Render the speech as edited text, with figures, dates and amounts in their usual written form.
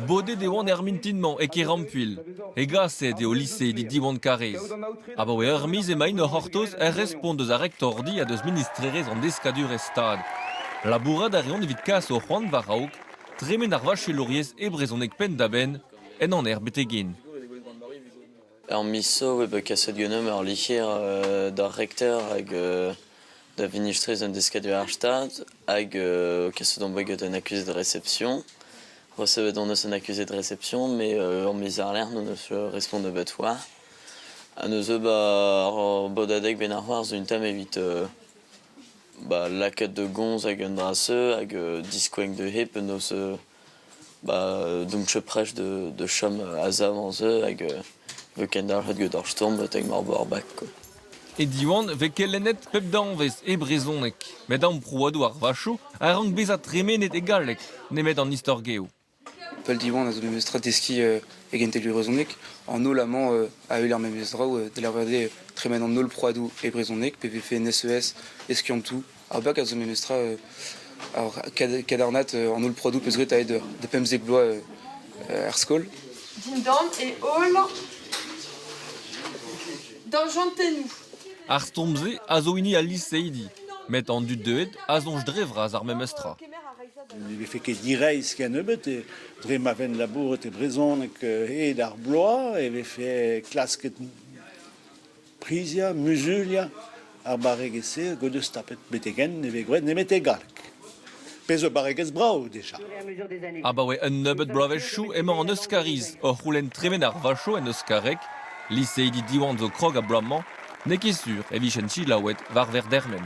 Bode deoant ermintinman e kerampuil. E gaset eo lycée di diwan karez. Abaoe ermiz emaint ur c'hortoz respond eus a rektordi a deus ministrerez an deskadur e stad. Labourad a reont evit kas o c'hoant war raok, tremen ar vachelouriez e brezhonek pendaben, en an betegin. Ar miso kaset gwenom ar licher d'ar rektor hag da vinistrez an deskadur ar stad hag kaset an boeget an accusé de réception. Recevet an eus an accusé de réception, mais an miz ar lerr non eus respond de bet war. An eus ar bodadeg ben ar war zo un tam evit laket de gonz hag un draseu hag diskoueng de hep en eus dumche prech de chom azav an zeu hag veuken dalc'het get ar storm hag mar bo ar bak. E diwan ve kelennet pep danvez e brezonek, met an prouadou ar vacho, a rank bezat tremenet e galek, nemet an istor geo. Pel diwan a zo memestra deski egentel brezonek, an nol amañ a euler memestra de la verde tremen an nol prouadou e brezonek, PVF NSES eskiantou, ar bak a zo memestra kadarnat an nol prouadou peus gret a ed de pemzek bloa ar skol. Dindam e hol dan jantenou. Ar stomze a zo ini a liseidi, met an dud deuet a zonj drevraz ar memestra. Ne vefe ket direiz ken ebet, dre ma ven labouret e brezonek ed ar bloa, e vefe klasket prizia, muzulia, ar baregese, godeus tapet betegen, ne ve gret nemet e galek. Pez o baregez brao, deja. Abaoe un nebeut bravechou emañ an euskariz, ur c'houlenn tremen ar vacho en euskarek, liseidi diwan zo krog a blamman, ne ket sur e vichenci laouet war ver dermen.